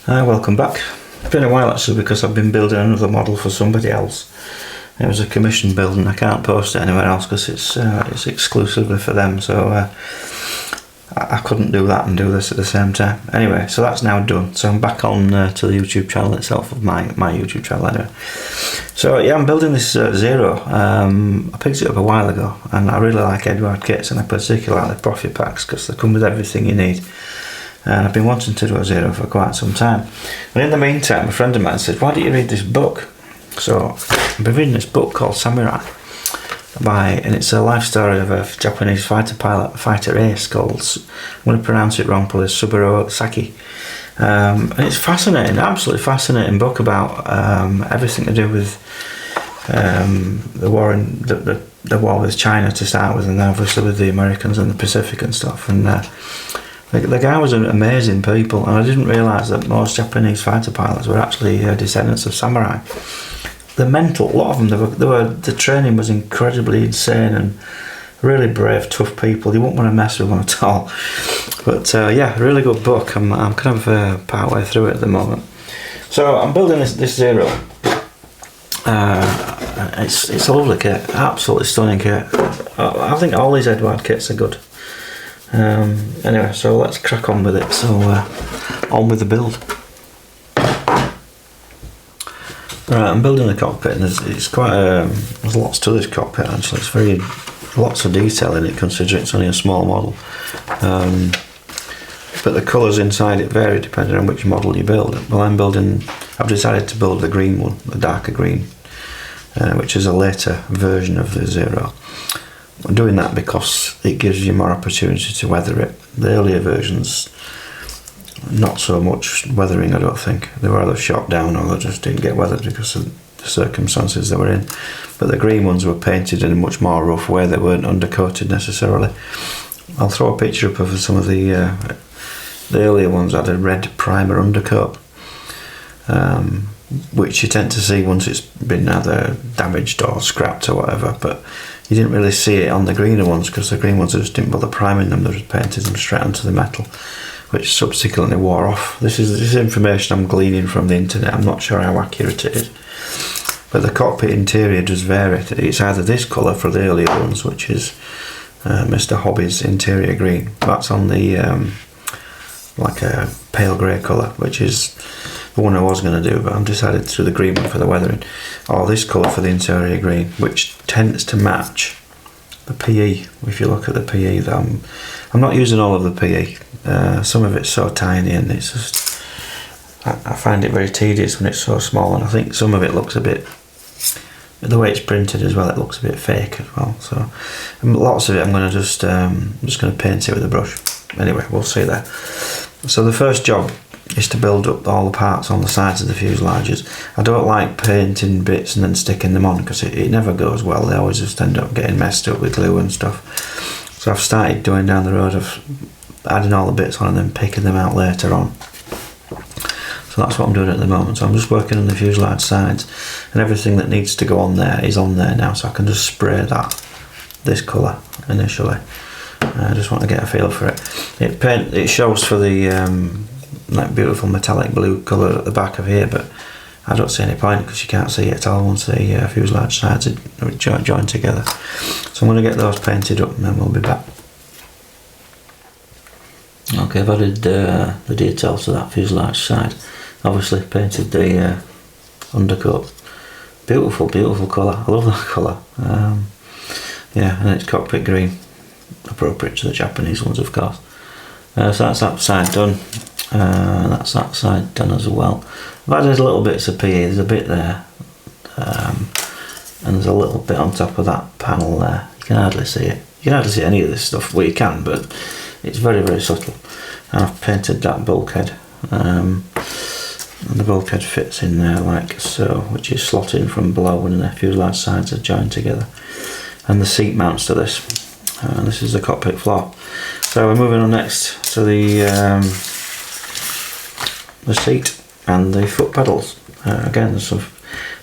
Hi, welcome back. It's been a while actually because I've been building another model for somebody else. It was a commission build and I can't post it anywhere else because it's exclusively for them, so I couldn't do that and do this at the same time. Anyway, so that's now done. So I'm back on to the YouTube channel itself, of my YouTube channel anyway. So yeah, I'm building this Zero. I picked it up a while ago and I really like Eduard kits, and I particularly like the profit packs because they come with everything you need. And I've been wanting to do a Zero for quite some time. And in the meantime, a friend of mine said, why don't you read this book? So I've been reading this book called Samurai, and it's a life story of a Japanese fighter ace called, I'm going to pronounce it wrong, probably Suburo Saki. And it's fascinating, absolutely fascinating book about everything to do with the war the war with China to start with, and then obviously with the Americans and the Pacific and stuff. And the guy was an amazing people, and I didn't realise that most Japanese fighter pilots were actually descendants of samurai. They're mental, a lot of them. The training was incredibly insane and really brave, tough people. You wouldn't want to mess with one at all. But yeah, really good book. I'm kind of part way through it at the moment. So I'm building this Zero. It's a lovely kit, absolutely stunning kit. I think all these Eduard kits are good. Anyway, so let's crack on with it. So on with the build. Right, I'm building the cockpit, and there's quite there's lots to this cockpit actually. It's lots of detail in it, considering it's only a small model. But the colours inside it vary depending on which model you build. Well, I've decided to build the green one, the darker green, which is a later version of the Zero. I'm doing that because it gives you more opportunity to weather it. The earlier versions, not so much weathering, I don't think. They were either shot down or they just didn't get weathered because of the circumstances they were in. But the green ones were painted in a much more rough way. They weren't undercoated necessarily. I'll throw a picture up of some of the earlier ones had a red primer undercoat, which you tend to see once it's been either damaged or scrapped or whatever, but you didn't really see it on the greener ones because the green ones just didn't bother priming them. They just painted them straight onto the metal, which subsequently wore off. This is information I'm gleaning from the internet. I'm not sure how accurate it is, but the cockpit interior does vary. It's either this colour for the earlier ones, which is Mr. Hobby's interior green. That's on the like a pale grey colour, which is the one I was going to do, but I've decided to do the green one for the weathering, or this colour for the interior green, which tends to match the PE. If you look at the PE, I'm not using all of the PE. Some of it's so tiny, and it's just I find it very tedious when it's so small, and I think some of it looks a bit, the way it's printed as well, it looks a bit fake as well. So lots of it I'm going to just going to paint it with a brush. Anyway, we'll see there. So the first job is to build up all the parts on the sides of the fuselages. I don't like painting bits and then sticking them on because it never goes well. They always just end up getting messed up with glue and stuff. So I've started going down the road of adding all the bits on and then picking them out later on. So that's what I'm doing at the moment. So I'm just working on the fuselage sides, and everything that needs to go on there is on there now, so I can just spray this colour initially. I just want to get a feel for it. It shows for the like beautiful metallic blue colour at the back of here, but I don't see any point because you can't see it at all once the fuselage sides are joined together. So I'm going to get those painted up and then we'll be back. Okay, I've added the details to that fuselage side. Obviously painted the undercoat. Beautiful, beautiful colour. I love that colour. Yeah, and it's cockpit green, appropriate to the Japanese ones, of course. So that's that side done. That's that side done as well. I've added little bits of PE. There's a bit there, and there's a little bit on top of that panel there. You can hardly see it. You can hardly see any of this stuff. Well, you can, but it's very, very subtle. And I've painted that bulkhead, and the bulkhead fits in there like so, which is slotted from below when the fuselage sides are joined together. And the seat mounts to this. This is the cockpit floor. So we're moving on next to the seat and the foot pedals. Again, there's some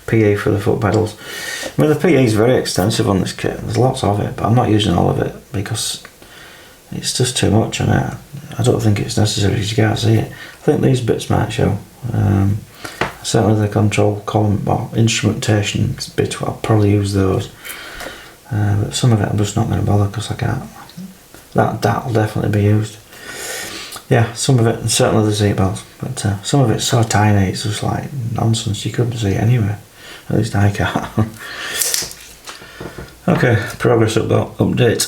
PE for the foot pedals. I mean, the PE is very extensive on this kit. There's lots of it, but I'm not using all of it because it's just too much, and I don't think it's necessary because you can't see it. I think these bits might show. Certainly the control column or instrumentation bit, I'll probably use those. But some of it I'm just not going to bother because I can't. That'll definitely be used. Yeah, some of it, and certainly the seat belts, but some of it's so tiny it's just like nonsense, you couldn't see it anywhere. At least I can't. Okay, progress update.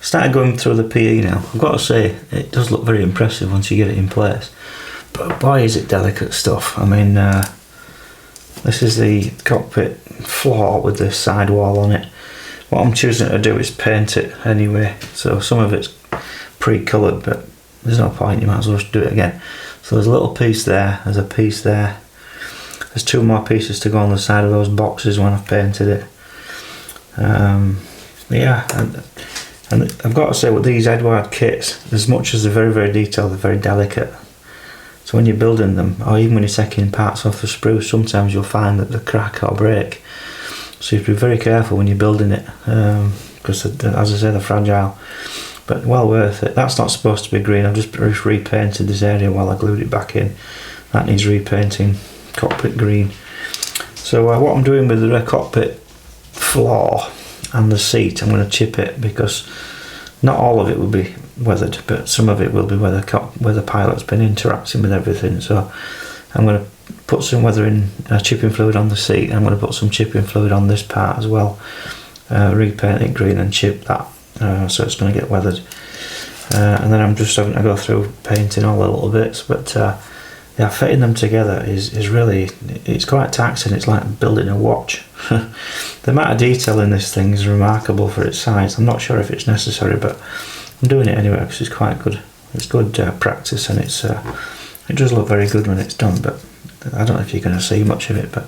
Started going through the PE now. I've got to say, it does look very impressive once you get it in place. But boy is it delicate stuff. I mean, this is the cockpit floor with the side wall on it. What I'm choosing to do is paint it anyway. So some of it's pre-coloured, but there's no point, you might as well just do it again. So there's a little piece there, there's a piece there. There's two more pieces to go on the side of those boxes when I've painted it. Yeah, and I've got to say with these Eduard kits, as much as they're very, very detailed, they're very delicate. So when you're building them, or even when you're taking parts off the spruce, sometimes you'll find that they crack or break. So you have to be very careful when you're building it, because as I say, they're fragile. But well worth it. That's not supposed to be green. I've just repainted this area while I glued it back in. That needs repainting, cockpit green. So what I'm doing with the cockpit floor and the seat, I'm going to chip it because not all of it will be weathered, but some of it will be where the pilot's been interacting with everything. So I'm going to put some weathering chipping fluid on the seat. I'm going to put some chipping fluid on this part as well. Repaint it green and chip that. So it's going to get weathered, and then I'm just having to go through painting all the little bits, but yeah, fitting them together is really, it's quite taxing. It's like building a watch. The amount of detail in this thing is remarkable for its size. I'm not sure if it's necessary, but I'm doing it anyway because it's quite good. It's good practice, and it does look very good when it's done, but I don't know if you're going to see much of it, but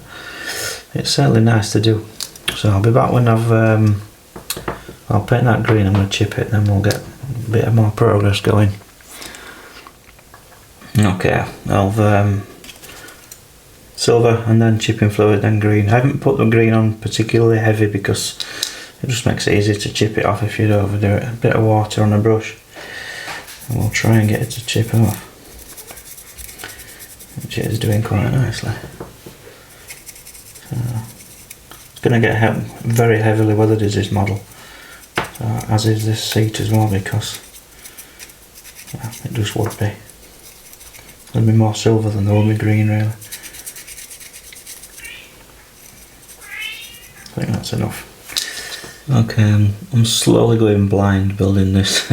it's certainly nice to do. So I'll be back when I'll paint that green. I'm going to chip it, then we'll get a bit more progress going. Okay, I've silver and then chipping fluid, then green. I haven't put the green on particularly heavy because it just makes it easy to chip it off if you don't overdo it. A bit of water on a brush and we'll try and get it to chip off, which it is doing quite nicely. So it's going to get very heavily weathered is this model. As is this seat as well, because well, it just would be. There'll be more silver than there will be green, really. I think that's enough. Okay, I'm slowly going blind building this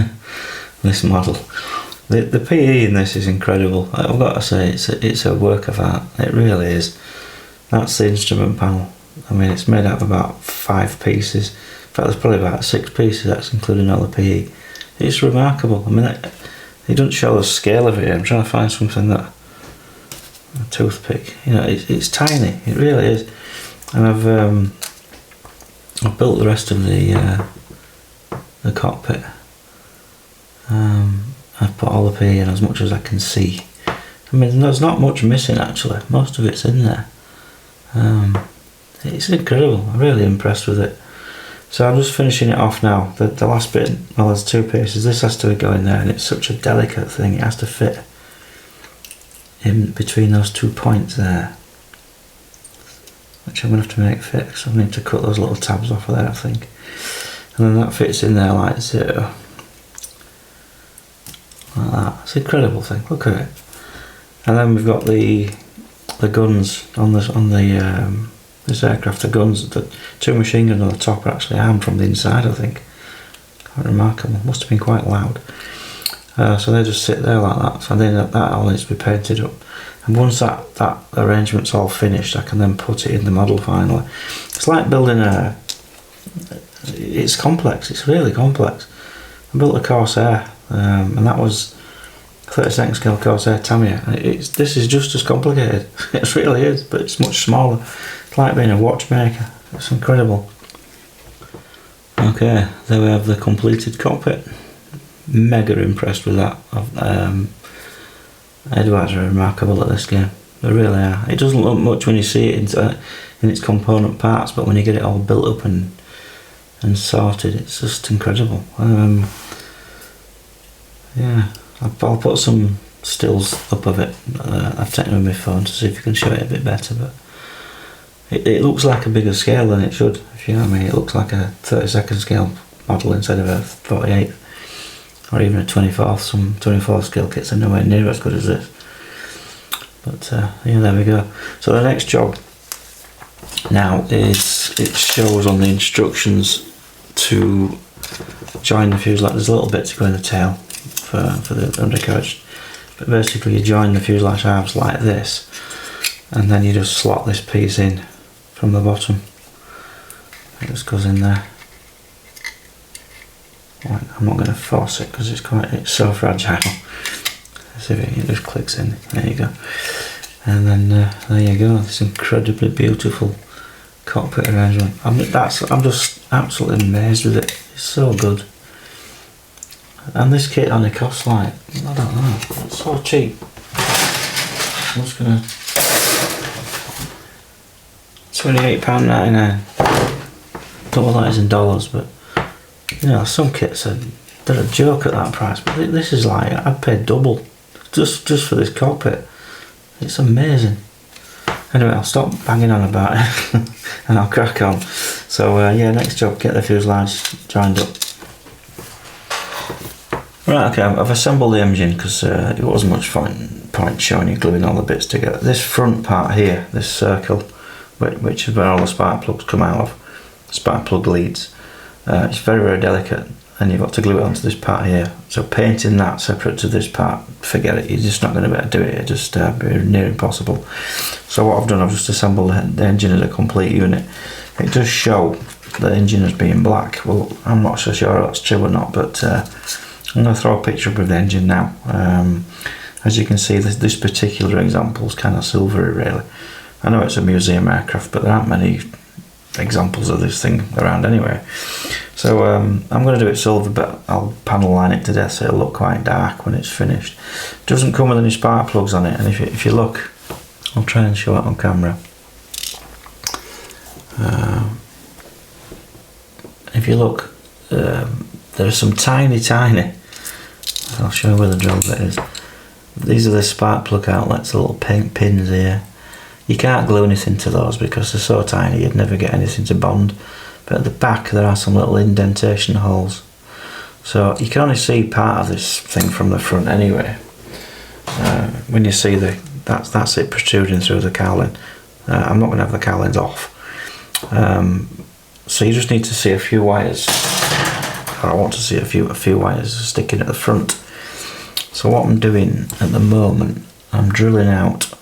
this model. The PE in this is incredible. I've got to say, it's a work of art. It really is. That's the instrument panel. I mean, it's made out of about 5 pieces. In fact, there's probably about 6 pieces, that's including all the PE. It's remarkable. I mean, it doesn't show the scale of it. I'm trying to find something that, a toothpick, you know, it's tiny, it really is. And I've built the rest of the cockpit. I've put all the PE in as much as I can see. I mean, there's not much missing actually, most of it's in there. It's incredible, I'm really impressed with it. So I'm just finishing it off now. The last bit, well, there's 2 pieces. This has to go in there, and it's such a delicate thing. It has to fit in between those 2 points there, which I'm going to have to make fit, because I need to cut those little tabs off of there, I think. And then that fits in there like so. Like that. It's an incredible thing. Look at it. And then we've got the guns on this aircraft. The guns, the 2 machine guns on the top are actually armed from the inside, I think. Quite remarkable. Must have been quite loud. So they just sit there like that. So then that all needs to be painted up. And once that arrangement's all finished, I can then put it in the model finally. It's like building it's complex. It's really complex. I built a Corsair, and that was 32nd scale Corsair Tamiya. This is just as complicated. It really is, but it's much smaller. It's like being a watchmaker. It's incredible. Okay, there we have the completed cockpit. Mega impressed with that. Eduards are remarkable at this game. They really are. It doesn't look much when you see it in its component parts, but when you get it all built up and sorted, it's just incredible. yeah, I'll put some stills up of it. I've taken with my phone to see if you can show it a bit better, but it looks like a bigger scale than it should, if you know what I mean. It looks like a 32nd scale model instead of a 48th, or even a 24th. Some 24th scale kits are nowhere near as good as this. But yeah, there we go. So the next job now is, it shows on the instructions to join the fuselage. There's a little bit to go in the tail for the undercarriage, but basically you join the fuselage halves like this, and then you just slot this piece in from the bottom. It just goes in there. Right, I'm not going to force it because it's so fragile. Let's see if it just clicks in. There you go. And then there you go. This incredibly beautiful cockpit arrangement. I'm just absolutely amazed with it. It's so good. And this kit only costs like, I don't know, it's so cheap. I'm just gonna £28.99. Don't know what that is in dollars, but you know, some kits they're a joke at that price. But this is like, I'd pay double just for this cockpit. It's amazing. Anyway, I'll stop banging on about it and I'll crack on. So yeah, next job, get the fuselage joined up. Right, okay, I've assembled the engine because it wasn't much point showing you gluing all the bits together. This front part here, this circle, which is where all the spark plugs come out of, spark plug leads, it's very delicate, and you've got to glue it onto this part here. So painting that separate to this part, forget it, you're just not going to be able to do it. It'll just be near impossible. So what I've done, I've just assembled the engine as a complete unit. It does show the engine as being black. Well, I'm not so sure that's true or not, but I'm going to throw a picture up of the engine now. As you can see, this particular example is kind of silvery, really. I know it's a museum aircraft, but there aren't many examples of this thing around anyway. So I'm going to do it silver, but I'll panel line it to death so it'll look quite dark when it's finished. It doesn't come with any spark plugs on it, and if you look, I'll try and show it on camera. If you look, there are some tiny, I'll show you where the drill bit is. These are the spark plug outlets, the little pins here. You can't glue anything to those because they're so tiny you'd never get anything to bond. But at the back there are some little indentation holes. So you can only see part of this thing from the front anyway. When you see that's it protruding through the cowling. I'm not going to have the cowlings off. So you just need to see a few wires. Or I want to see a few wires sticking at the front. So what I'm doing at the moment, I'm drilling out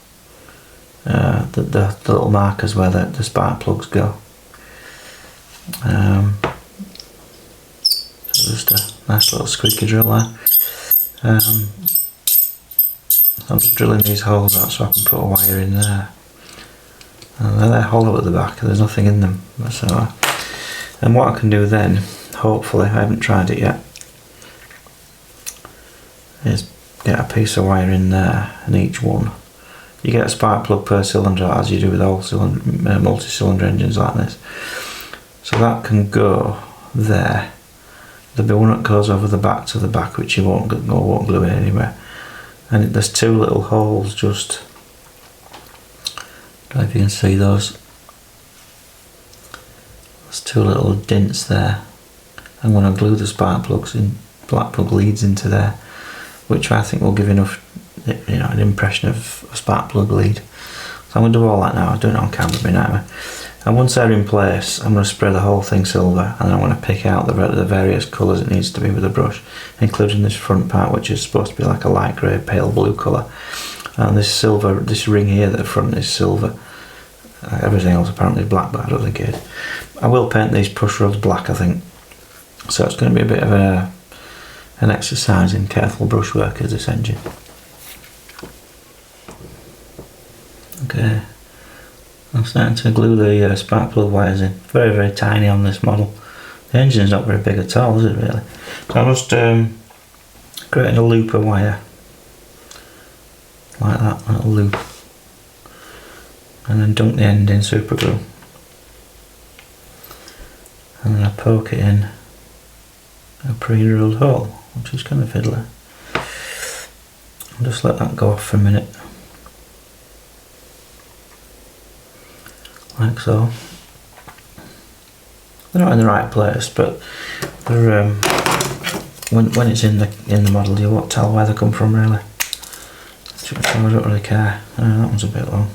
the little markers where the spark plugs go. So just a nice little squeaky drill there. I'm just drilling these holes out so I can put a wire in there. And they're hollow at the back, there's nothing in them. So, and what I can do then, hopefully, I haven't tried it yet, is get a piece of wire in there in each one. You get a spark plug per cylinder, as you do with all multi-cylinder engines like this. So that can go there. There'll be one that goes over the back to the back, which you won't glue in anywhere. And there's two little holes just, I don't know if you can see those. There's two little dints there. I'm going to glue the spark plugs in, black plug leads into there, which I think will give enough, you know, an impression of a spark plug lead. So I'm going to do all that now. I'll do it on camera, be nightmare. And once they're in place, I'm going to spray the whole thing silver, and then I'm going to pick out the various colours it needs to be with a brush, including this front part, which is supposed to be like a light grey, pale blue colour. And this silver, this ring here at the front is silver. Everything else apparently is black, but I don't think it is. I will paint these push rods black, I think. So it's going to be a bit of an exercise in careful brushwork as this engine. Okay. I'm starting to glue the spark plug wires in. Very tiny on this model. The engine's not very big at all, is it really? So I'm just creating a loop of wire. Like that, little loop. And then dunk the end in super glue. And then I poke it in a pre-drilled hole, which is kind of fiddly. I'll just let that go off for a minute, like so. They're not in the right place, but they're when it's in the model, you won't tell where they come from really. So I don't really care. That one's a bit long,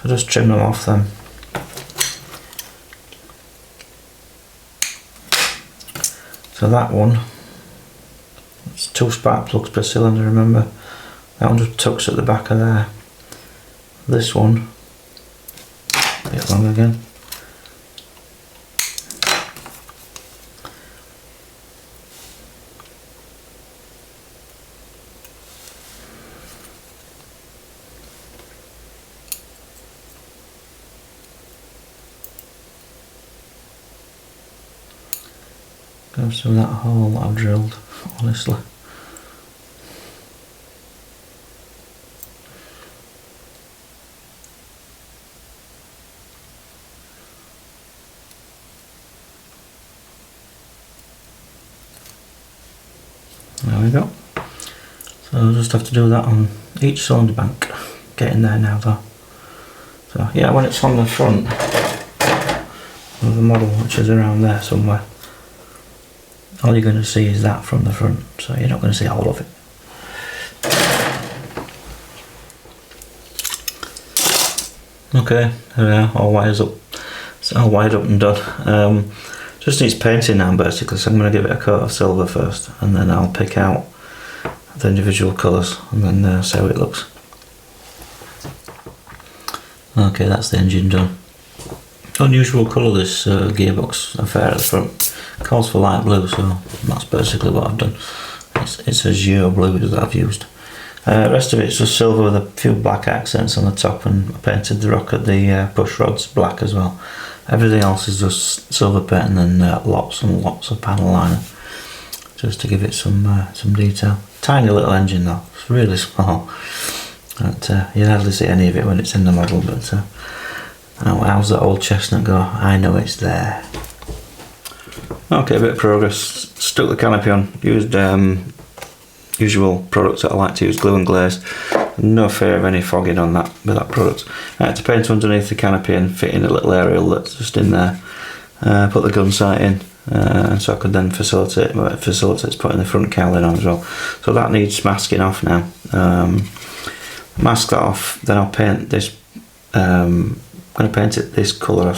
so just trim them off then. So that one, it's 2 spark plugs per cylinder, remember? That one just tucks at the back of there. This one, a bit long again. Goes through that hole that I've drilled, honestly. There we go. So I'll just have to do that on each cylinder bank. Getting there now though. So yeah, when it's on the front of the model, which is around there somewhere, all you're going to see is that from the front, so you're not going to see all of it. Okay, there we are, all wires up. It's all wired up and done. Just needs painting now basically, so I'm going to give it a coat of silver first, and then I'll pick out the individual colours and then see how it looks. Okay, that's the engine done. Unusual colour, this gearbox affair at the front. Calls for light blue, so that's basically what I've done. It's azure blue that I've used. The rest of it's just silver with a few black accents on the top, and I painted the push rods black as well. Everything else is just silver paint and then lots and lots of panel liner, just to give it some detail. Tiny little engine though, it's really small. But, you hardly see any of it when it's in the model, but how's that old chestnut go? I know it's there. Okay, a bit of progress. Stuck the canopy on. Used usual products that I like to use, glue and glaze. No fear of any fogging on that with that product. I had to paint underneath the canopy and fit in a little aerial that's just in there. Put the gun sight in, so I could then facilitates putting the front cowling on as well. So that needs masking off now. Mask that off, then I'll paint this. I'm going to paint it this colour.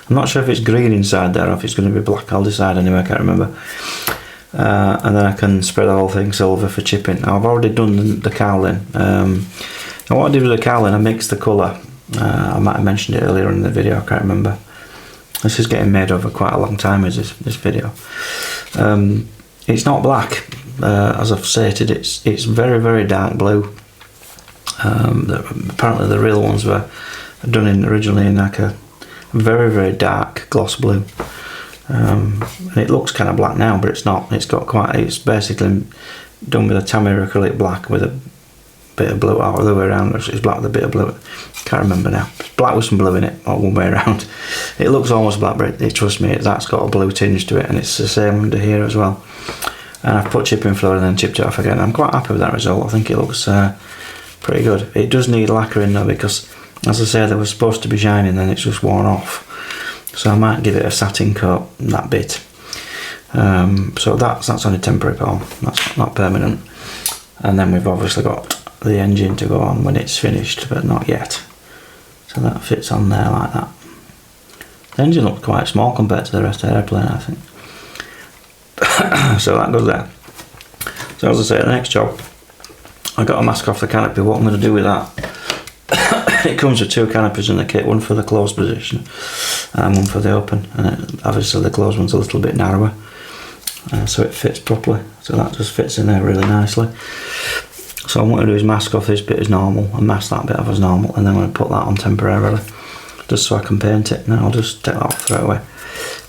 I'm not sure if it's green inside there or if it's going to be black. I'll decide anyway, I can't remember. And then I can spray the whole thing silver for chipping. Now I've already done the cowling. And what I did with the cowling, I mixed the colour. I might have mentioned it earlier in the video, I can't remember. This is getting made over quite a long time, is this video. It's not black, as I've stated. It's very, very dark blue. Apparently the real ones were done originally in like a very, very dark gloss blue. And it looks kind of black now, but it's not. It's basically done with a tamir acrylic black with a bit of blue, or the other way around. It's black with a bit of blue. Can't remember now. It's black with some blue in it, or one way around. It looks almost black, but trust me, that's got a blue tinge to it, and it's the same under here as well. And I've put chipping fluid and then chipped it off again. I'm quite happy with that result. I think it looks pretty good. It does need lacquering though, because as I say, they were supposed to be shining, then it's just worn off. So I might give it a satin coat, that bit. So that's only temporary, Paul. That's not permanent. And then we've obviously got the engine to go on when it's finished, but not yet. So that fits on there like that. The engine looks quite small compared to the rest of the airplane, I think. So that goes there. So as I say, the next job, I got to mask off the canopy. What I'm going to do with that, it comes with 2 canopies in the kit, one for the closed position and one for the open, and obviously the closed one's a little bit narrower, so it fits properly, so that just fits in there really nicely. So what I'm going to do is mask off this bit as normal and mask that bit off as normal, and then I'm going to put that on temporarily just so I can paint it. Now I'll just take that off straight away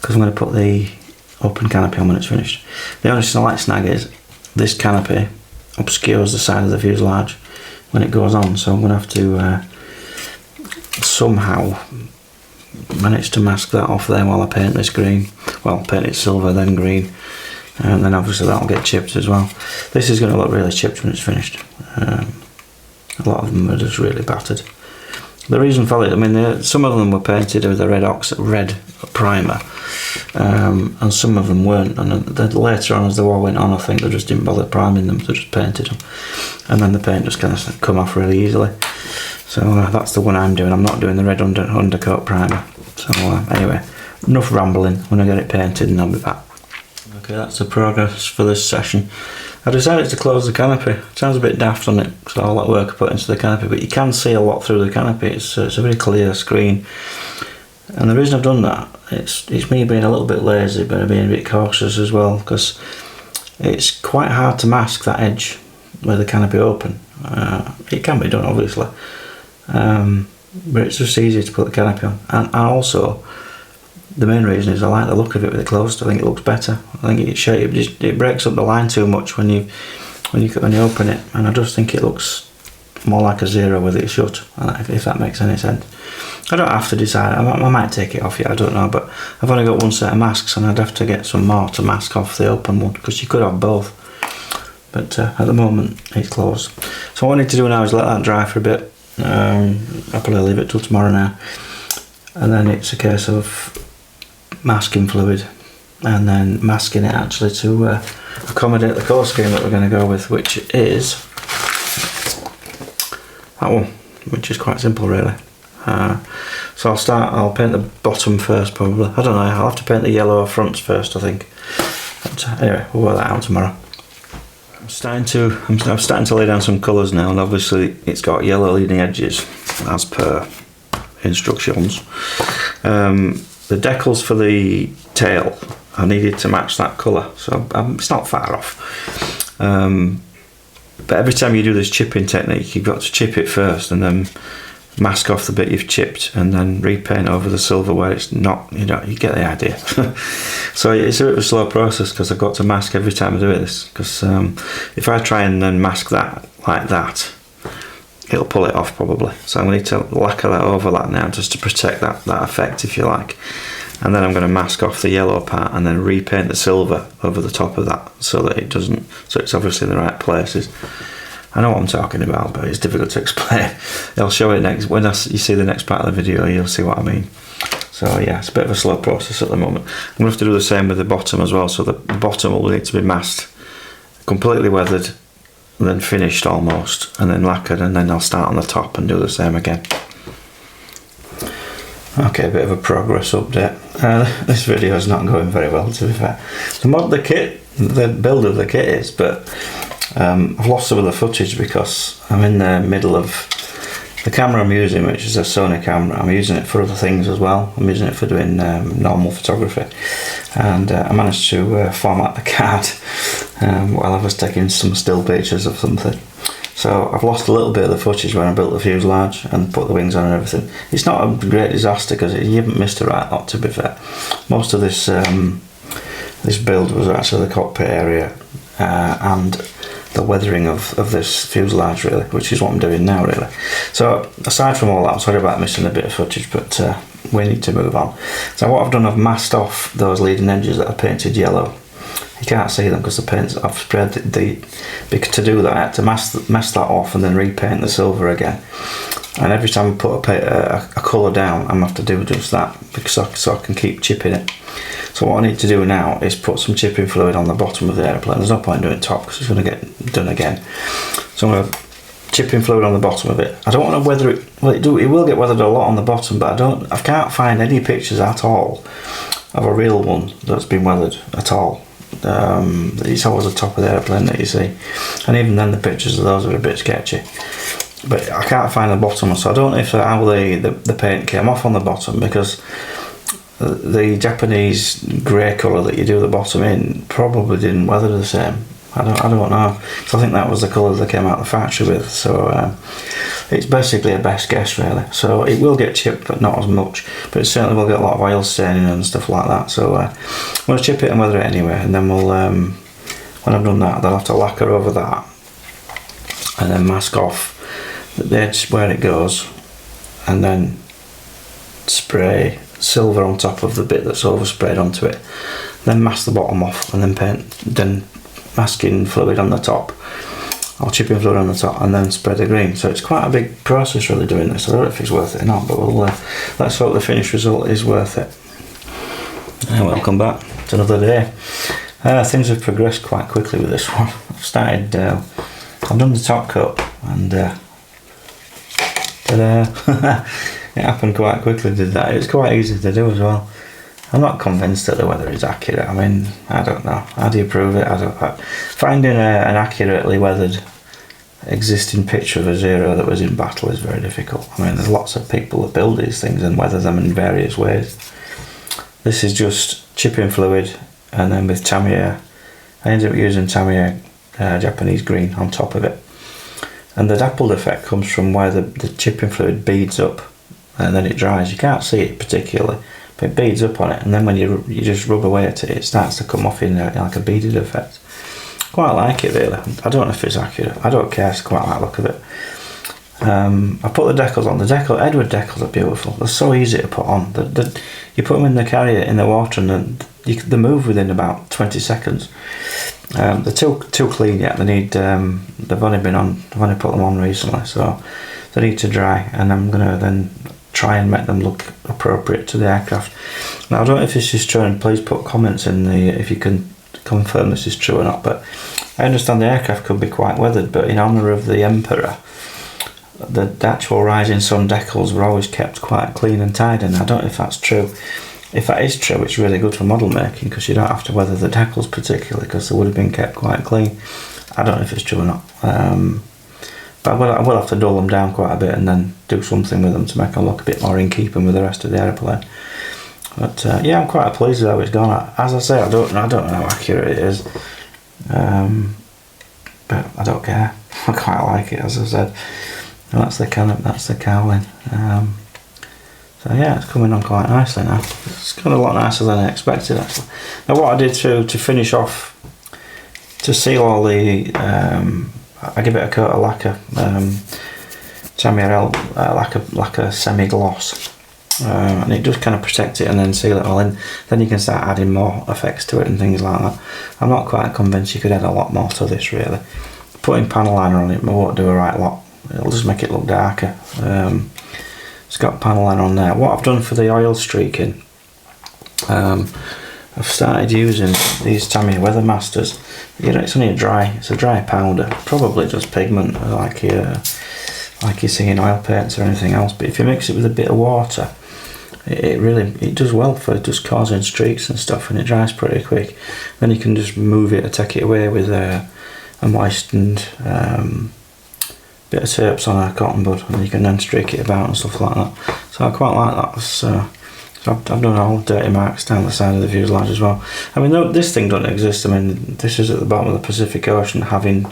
because I'm going to put the open canopy on when it's finished. The only slight snag is this canopy obscures the side of the fuselage when it goes on, so I'm going to have to somehow manage to mask that off there while I paint this green. Well, paint it silver then green, and then obviously that'll get chipped as well. This is going to look really chipped when it's finished. A lot of them are just really battered. The reason for it, I mean, some of them were painted with a red primer, and some of them weren't, and then later on as the war went on, I think they just didn't bother priming them, they just painted them, and then the paint just kind of come off really easily. So that's the one I'm doing. I'm not doing the red undercoat primer. So anyway, enough rambling. When I get it painted and I'll be back. Okay, that's the progress for this session. I decided to close the canopy. It sounds a bit daft on it, so all that work I put into the canopy, but you can see a lot through the canopy. It's a very clear screen, and the reason I've done that, it's me being a little bit lazy, but being a bit cautious as well, because it's quite hard to mask that edge with the canopy open. It can be done obviously, but it's just easy to put the canopy on, and also the main reason is I like the look of it with it closed. I think it looks better. I think it breaks up the line too much when you open it, and I just think it looks more like a zero with it shut, if that makes any sense. I don't have to decide. I might take it off yet, I don't know, but I've only got one set of masks and I'd have to get some more to mask off the open one, because you could have both, but at the moment it's closed. So what I need to do now is let that dry for a bit. I'll probably leave it till tomorrow now, and then it's a case of masking fluid and then masking it actually to accommodate the colour scheme that we're going to go with, which is that one, which is quite simple really. So I'll paint the bottom first probably. I don't know, I'll have to paint the yellow fronts first I think, but anyway, we'll work that out tomorrow. I'm starting to lay down some colours now, and obviously it's got yellow leading edges as per instructions. The decals for the tail, I needed to match that colour, so it's not far off. But every time you do this chipping technique, you've got to chip it first and then mask off the bit you've chipped and then repaint over the silver where it's not, you get the idea. So it's a bit of a slow process because I've got to mask every time I do this, because if I try and then mask that like that, it'll pull it off probably. So I'm going to need to lacquer that over that now just to protect that effect, if you like. And then I'm going to mask off the yellow part and then repaint the silver over the top of that so that it doesn't, so it's obviously in the right places. I know what I'm talking about, but it's difficult to explain. I'll show it next, when you see the next part of the video, you'll see what I mean. So yeah, it's a bit of a slow process at the moment. I'm going to have to do the same with the bottom as well, so the bottom will need to be masked, completely weathered, and then finished almost, and then lacquered, and then I'll start on the top and do the same again. Okay, a bit of a progress update. This video is not going very well, to be fair. The build of the kit is, but I've lost some of the footage because I'm in the middle of the camera I'm using, which is a Sony camera. I'm using it for other things as well. I'm using it for doing normal photography, and I managed to format the card while I was taking some still pictures of something. So I've lost a little bit of the footage when I built the fuselage and put the wings on and everything. It's not a great disaster because you haven't missed a right lot, to be fair. Most of this this build was actually the cockpit area and the weathering of this fuselage really, which is what I'm doing now really. So aside from all that, I'm sorry about missing a bit of footage, but we need to move on. So what I've done, I've masked off those leading edges that I painted yellow. You can't see them because the paints, I've spread to do that I had to mask that off and then repaint the silver again. And every time I put a colour down, I'm going to have to do just that because so I can keep chipping it. So what I need to do now is put some chipping fluid on the bottom of the aeroplane. There's no point doing top because it's going to get done again. So I'm going to chipping fluid on the bottom of it. I don't want to weather it. Well, it will get weathered a lot on the bottom, but I can't find any pictures at all of a real one that's been weathered at all. It's always the top of the airplane that you see, and even then the pictures of those are a bit sketchy, but I can't find the bottom, so I don't know if how the paint came off on the bottom, because the Japanese grey colour that you do the bottom in probably didn't weather the same. I don't know, so I think that was the colour they came out of the factory with, so it's basically a best guess really. So it will get chipped, but not as much, but it certainly will get a lot of oil staining and stuff like that. So I'm going to chip it and weather it anyway, and then we'll when I've done that, I'll have to lacquer over that and then mask off the edge where it goes, and then spray silver on top of the bit that's oversprayed onto it, then mask the bottom off, and then masking fluid on the top, or chipping fluid on the top, and then spread the green. So it's quite a big process really doing this. I don't know if it's worth it or not, but let's hope the finished result is worth it. And welcome back to another day. Things have progressed quite quickly with this one. I've done the top coat, and ta-da! It happened quite quickly, did that. It was quite easy to do as well. I'm not convinced that the weather is accurate. I mean, I don't know. How do you prove it? Finding an accurately weathered existing picture of a Zero that was in battle is very difficult. I mean, there's lots of people that build these things and weather them in various ways. This is just chipping fluid, and then with Tamiya, I ended up using Tamiya Japanese green on top of it. And the dappled effect comes from where the chipping fluid beads up and then it dries. You can't see it particularly, but it beads up on it, and then when you just rub away at it, it starts to come off in like a beaded effect. Quite like it really. I don't know if it's accurate. I don't care. I quite like the look of it. I put the decals on. Eduard decals are beautiful. They're so easy to put on. You put them in the carrier in the water, and they move within about 20 seconds. They're too clean yet. They've only put them on recently, so they need to dry. And I'm gonna then try and make them look appropriate to the aircraft. Now I don't know if this is true, and please put comments in if you can confirm this is true or not. But I understand the aircraft could be quite weathered, but in honour of the Emperor, the actual rising sun decals were always kept quite clean and tidy, and I don't know if that's true. If that is true, it's really good for model making, because you don't have to weather the decals particularly, because they would have been kept quite clean. I don't know if it's true or not, but I will have to dull them down quite a bit and then do something with them to make them look a bit more in keeping with the rest of the aeroplane. But yeah, I'm quite pleased with how it's gone. As I say, I don't know how accurate it is, but I don't care. I quite like it, as I said. That's the cowling. So yeah, it's coming on quite nicely now. It's gone a lot nicer than I expected actually. Now what I did to finish off, to seal all the, I give it a coat of lacquer, Tamiya lacquer semi-gloss, and it does kind of protect it and then seal it all in. Then you can start adding more effects to it and things like that. I'm not quite convinced you could add a lot more to this really. Putting panel liner on it won't do a right lot. It'll just make it look darker. It's got panel liner on there. What I've done for the oil streaking, I've started using these Tamiya Weathermasters. You know, it's only a dry powder, probably just pigment like you see in oil paints or anything else. But if you mix it with a bit of water, it does well for just causing streaks and stuff, and it dries pretty quick. Then you can just move it or take it away with a moistened bit of tapes on a cotton bud, and you can then streak it about and stuff like that. So I quite like that. So I've done all dirty marks down the side of the fuselage as well. I mean, this thing doesn't exist. I mean, this is at the bottom of the Pacific Ocean, having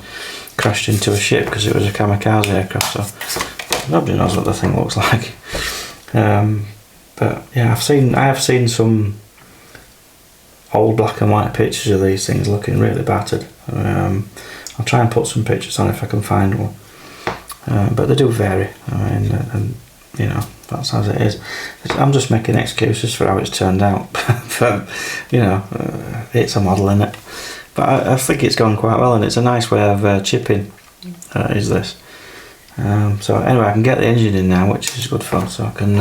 crashed into a ship because it was a kamikaze aircraft. So nobody knows what the thing looks like. But yeah, I have seen some old black and white pictures of these things looking really battered. I'll try and put some pictures on if I can find one. But they do vary. I mean, and you know, that's as it is. I'm just making excuses for how it's turned out. But you know, it's a model, isn't it? But I think it's gone quite well, and it's a nice way of chipping. Is this? So anyway, I can get the engine in now, which is good fun. So I can.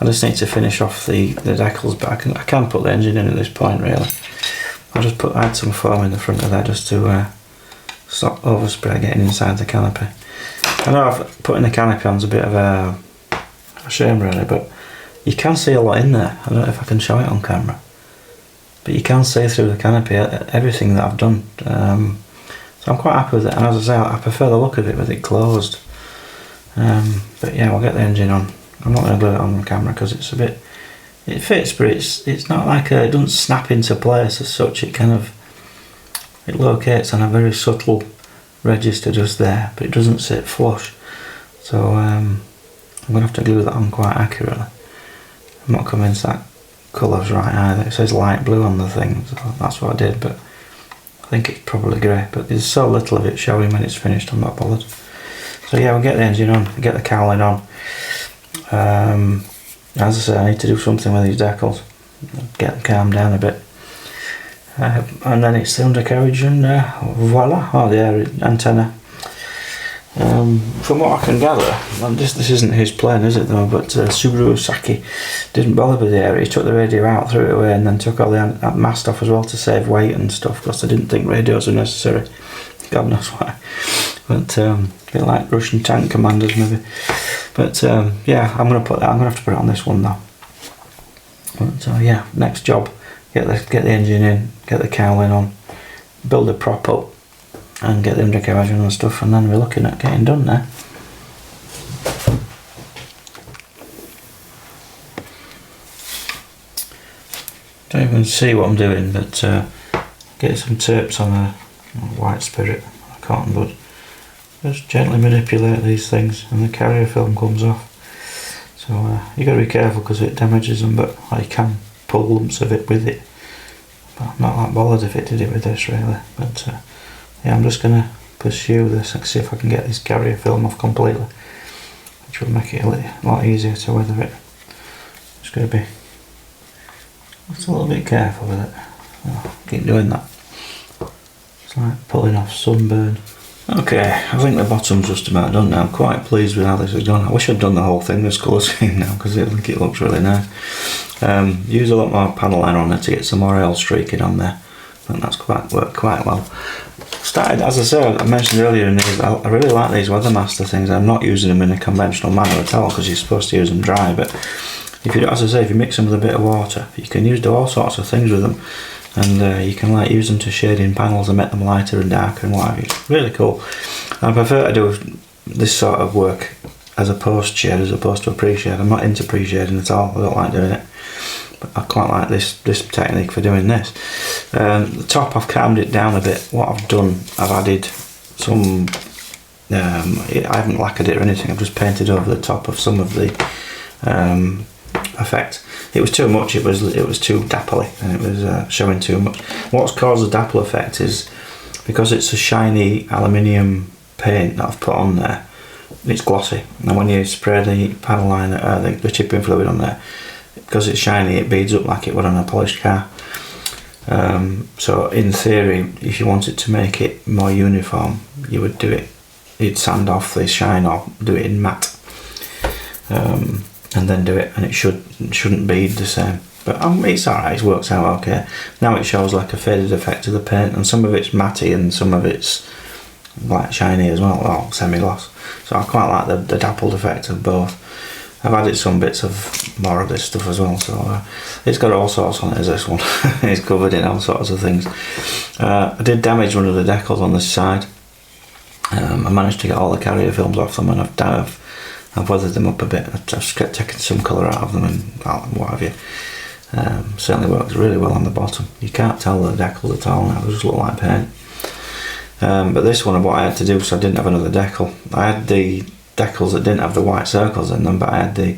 I just need to finish off the decals, but I can put the engine in at this point. Really, I'll just add some foam in the front of there just to stop overspray getting inside the canopy. I know putting the canopy on's a bit of a shame really, but you can see a lot in there. I don't know if I can show it on camera, but you can see through the canopy everything that I've done. So I'm quite happy with it, and as I say, I prefer the look of it with it closed. But yeah, we'll get the engine on. I'm not going to glue it on camera because it's a bit, it fits, but it's not like it doesn't snap into place as such. It kind of, it locates on a very subtle register just there, but it doesn't sit flush. So I'm going to have to glue that on quite accurately. I'm not convinced that colour's right either. It says light blue on the thing, so that's what I did, but I think it's probably grey. But there's so little of it showing when it's finished, I'm not bothered. So yeah, we'll get the engine on, get the cowling on. As I say, I need to do something with these decals, get them calmed down a bit. and then it's the undercarriage, and voila, the air antenna. From what I can gather, and this isn't his plane, is it though, but Subaru Saki didn't bother with the area. He took the radio out, threw it away, and then took all the mast off as well to save weight and stuff, because they didn't think radios were necessary. God knows why. But a bit like Russian tank commanders maybe. But yeah, I'm going to have to put it on this one though. But yeah, next job, get the engine in, get the cowling on, build a prop up, and get the undercarriage and stuff, and then we're looking at getting done now. Don't even see what I'm doing, but get some tapes on a white spirit, a cotton bud. Just gently manipulate these things, and the carrier film comes off. So you got to be careful because it damages them, but I can pull lumps of it with it. But I'm not that bothered if it did it with this really. But yeah, I'm just going to pursue this and see if I can get this carrier film off completely, which will make it a lot easier to weather it. Just got to be just a little bit careful with it. I'll keep doing that. It's like pulling off sunburn. Okay, I think the bottom's just about done now. I'm quite pleased with how this is done. I wish I'd done the whole thing this colour scheme now, because I think it looks really nice. Use a lot more panel liner on it to get some more oil streaking on there. I think that's worked quite well. Started, as I said, I mentioned earlier in these, I really like these Weathermaster things. I'm not using them in a conventional manner at all, because you're supposed to use them dry, but if you, as I say, if you mix them with a bit of water, you can do all sorts of things with them. And you can use them to shade in panels and make them lighter and darker and what have you. It's really cool. I prefer to do this sort of work as a post shade as opposed to a pre-shade. I'm not into pre-shading at all. I don't like doing it. But I quite like this technique for doing this. The top, I've calmed it down a bit. What I've done, I've added some. I haven't lacquered it or anything. I've just painted over the top of some of the effect. It was too much. It was too dappley, and it was showing too much. What's caused the dapple effect is because it's a shiny aluminium paint that I've put on there. It's glossy, and when you spray the panel liner, the chipping fluid on there, because it's shiny, it beads up like it would on a polished car. So in theory, if you wanted to make it more uniform, you would do it. You'd sand off the shine or do it in matte. And then do it, and it shouldn't bead the same, but it's alright, it works out okay. Now it shows like a faded effect of the paint, and some of it's matty and some of it's like shiny as well, or semi-gloss, so I quite like the dappled effect of both. I've added some bits of more of this stuff as well, so it's got all sorts on it as this one. It's covered in all sorts of things. I did damage one of the decals on this side. I managed to get all the carrier films off them, and I've weathered them up a bit. I've just taken some colour out of them and what have you. Certainly works really well on the bottom. You can't tell the decals at all now, they just look like paint. But this one, what I had to do, so I didn't have another decal. I had the decals that didn't have the white circles in them, but I had the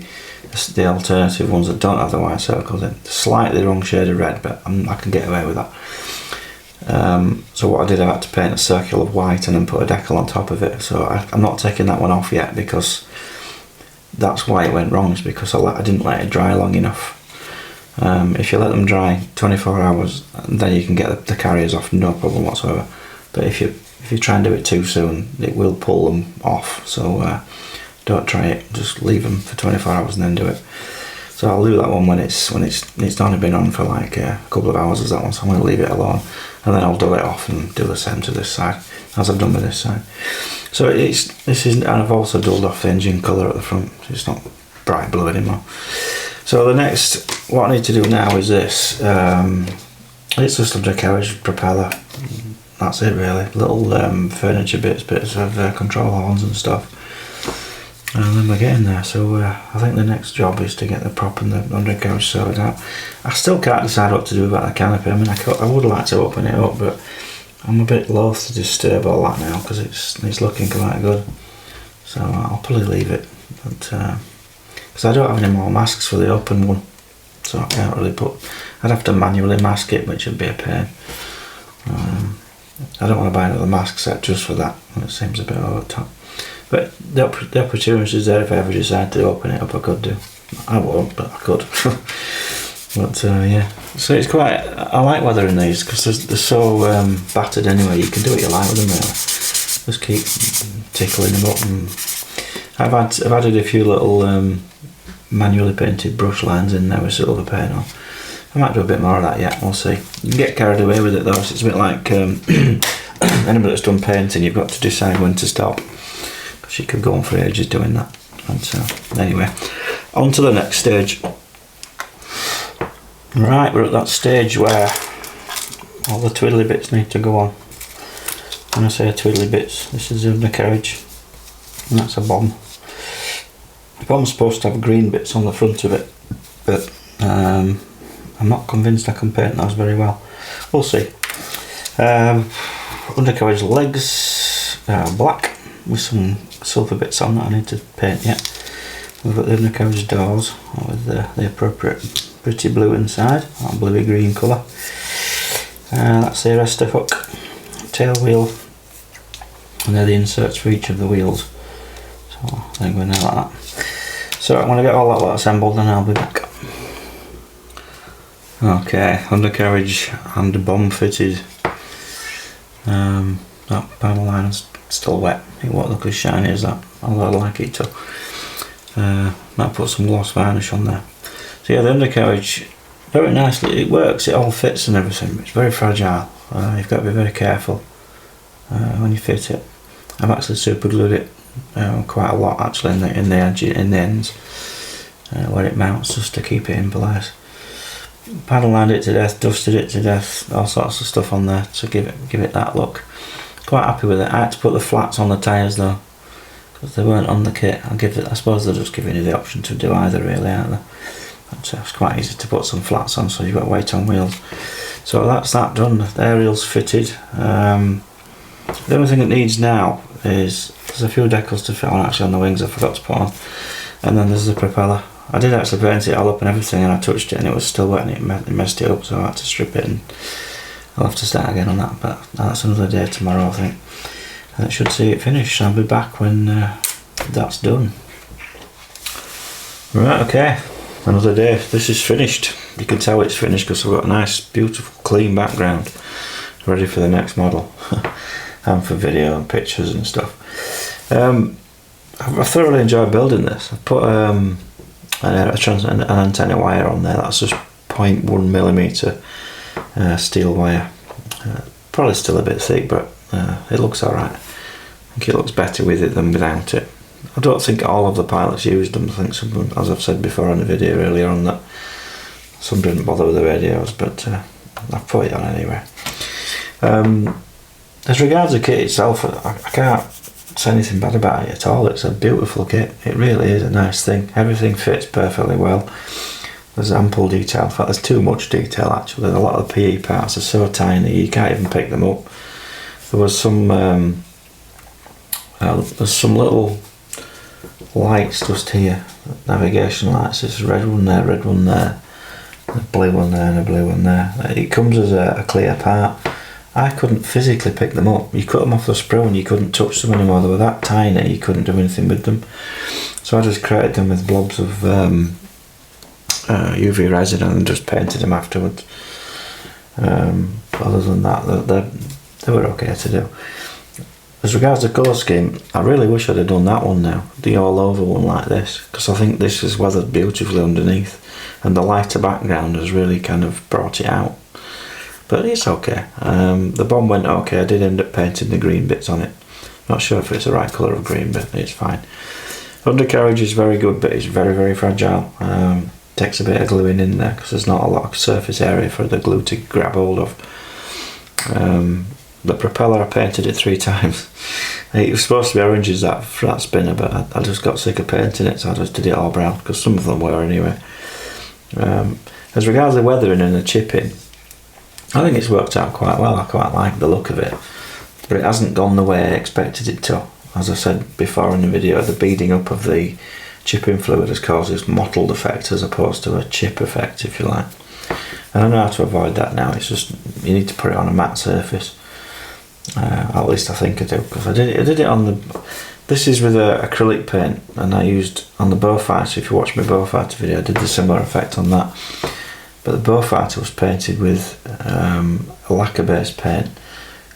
alternative ones that don't have the white circles in. Slightly wrong shade of red, but I can get away with that. So what I did, I had to paint a circle of white and then put a decal on top of it. So I'm not taking that one off yet, because that's why it went wrong, is because I didn't let it dry long enough. If you let them dry 24 hours, then you can get the carriers off, no problem whatsoever. But if you try and do it too soon, it will pull them off. So don't try it. Just leave them for 24 hours and then do it. So I'll do that one when it's only been on for like a couple of hours as that one. So I'm going to leave it alone, and then I'll do it off and do the same to this side as I've done with this side. So and I've also dulled off the engine colour at the front, so it's not bright blue anymore. So the next, what I need to do now is this. It's just undercarriage propeller. That's it really. Little furniture bits of control horns and stuff. And then we're getting there. So I think the next job is to get the prop and the undercarriage sorted out. I still can't decide what to do about the canopy. I mean, I would like to open it up, but I'm a bit loath to disturb all that now, because it's looking quite good. So I'll probably leave it, but because I don't have any more masks for the open one, so I can't really I'd have to manually mask it, which would be a pain. I don't want to buy another mask set just for that, it seems a bit over the top. But the opportunity is there if I ever decide to open it up. I could do. I won't, but I could. But yeah, so it's quite, I like weathering these because they're so battered anyway. You can do what you like with them really. Just keep tickling them up. And I've added a few little manually painted brush lines in there with silver paint on. I might do a bit more of that yet, we'll see. You can get carried away with it though, so it's a bit like anybody that's done painting, you've got to decide when to stop. Because you could go on for ages doing that. And so, anyway, on to the next stage. Right, we're at that stage where all the twiddly bits need to go on. When I say twiddly bits, this is the undercarriage, and that's a bomb. The bomb's supposed to have green bits on the front of it, but I'm not convinced I can paint those very well. We'll see. Undercarriage legs are black with some silver bits on that I need to paint yet. We've got the undercarriage doors with the appropriate pretty blue inside, that bluey green colour. That's the arrestor hook, tail wheel, and they're the inserts for each of the wheels. So they're going there like that. So I'm going to get all that lot assembled and I'll be back. Okay, undercarriage and bomb fitted. That panel line's still wet. It won't look as shiny as that, although I'd like it to. Might put some gloss varnish on there. So yeah, the undercarriage, very nicely, it works, it all fits and everything, but it's very fragile. You've got to be very careful when you fit it. I've actually super glued it quite a lot actually in the ends where it mounts, just to keep it in place. Panel lined it to death, dusted it to death, all sorts of stuff on there to give it that look. Quite happy with it. I had to put the flats on the tyres though, because they weren't on the kit. I suppose they're just giving you the option to do either really, aren't they? So it's quite easy to put some flats on, so you've got weight on wheels. So that's that done. The aerial's fitted. The only thing it needs now is there's a few decals to fit on actually on the wings I forgot to put on, and then there's the propeller. I did actually paint it all up and everything, and I touched it and it was still wet and it messed it up, so I had to strip it and I'll have to start again on that, but that's another day tomorrow I think. And it should see it finished. I'll be back when that's done. Right, okay, another day. This is finished. You can tell it's finished because I've got a nice beautiful clean background ready for the next model and for video and pictures and stuff. I thoroughly enjoyed building this. I put an antenna wire on there. That's just 0.1mm steel wire. Probably still a bit thick, but it looks alright. I think it looks better with it than without it. I don't think all of the pilots used them. I think some, as I've said before in the video earlier on, that some didn't bother with the radios, but I've put it on anyway. As regards the kit itself, I can't say anything bad about it at all. It's a beautiful kit. It really is a nice thing. Everything fits perfectly well. There's ample detail. In fact, there's too much detail actually. A lot of the PE parts are so tiny you can't even pick them up. There was some there's some little lights just here, navigation lights. There's a red one there, a blue one there and a blue one there. It comes as a clear part. I couldn't physically pick them up. You cut them off the sprue and you couldn't touch them anymore. They were that tiny you couldn't do anything with them. So I just created them with blobs of UV resin and just painted them afterwards. Other than that, they were okay to do. As regards the colour scheme, I really wish I'd have done that one now, the all over one like this, because I think this is weathered beautifully underneath and the lighter background has really kind of brought it out. But it's okay. The bomb went okay. I did end up painting the green bits on it. Not sure if it's the right colour of green, but it's fine. Undercarriage is very good, but it's very, very fragile. Takes a bit of gluing in there because there's not a lot of surface area for the glue to grab hold of. The propeller, I painted it 3 times. It was supposed to be orange as that for that spinner, but I just got sick of painting it, so I just did it all brown, because some of them were anyway. As regards the weathering and the chipping, I think it's worked out quite well. I quite like the look of it, but it hasn't gone the way I expected it to. As I said before in the video, the beading up of the chipping fluid has caused this mottled effect as opposed to a chip effect, if you like. And I know how to avoid that now. It's just, you need to put it on a matte surface. At least I think I do, because I did it on the, this is with acrylic paint, and I used on the bow fighter. If you watch my bow fighter video, I did the similar effect on that. but the Beaufighter was painted with a lacquer based paint,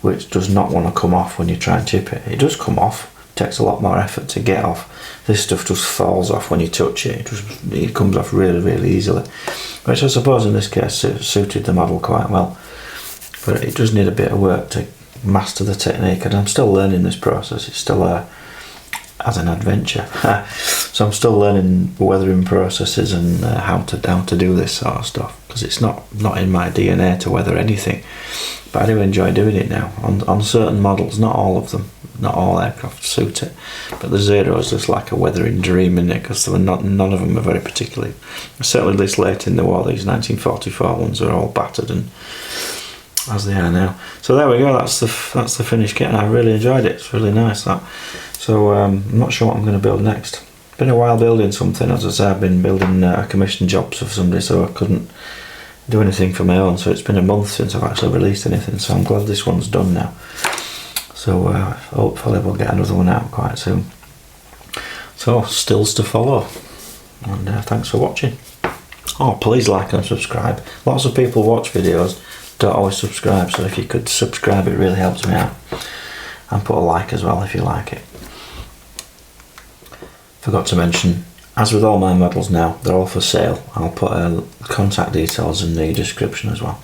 which does not want to come off when you try and chip it. It does come off, takes a lot more effort to get off. This stuff just falls off when you touch it. It comes off really, really easily, which I suppose in this case suited the model quite well. But it does need a bit of work to master the technique, and I'm still learning this process. It's still as an adventure. So I'm still learning weathering processes and how to do this sort of stuff, because it's not in my DNA to weather anything. But I do enjoy doing it now on certain models, not all of them. Not all aircraft suit it, but the Zero is just like a weathering dream in it, because none of them are very particularly, certainly this late in the war, these 1944 ones are all battered and as they are now. So there we go, that's the finished kit, and I really enjoyed it. It's really nice, that. So I'm not sure what I'm going to build next. Been a while building something. As I say, I've been building commission jobs for somebody, so I couldn't do anything for my own, so it's been a month since I've actually released anything, so I'm glad this one's done now. So hopefully we'll get another one out quite soon. So stills to follow, and thanks for watching. Oh, please like and subscribe. Lots of people watch videos, don't always subscribe, so if you could subscribe, it really helps me out. And put a like as well if you like it. Forgot to mention, as with all my models now, they're all for sale. I'll put contact details in the description as well.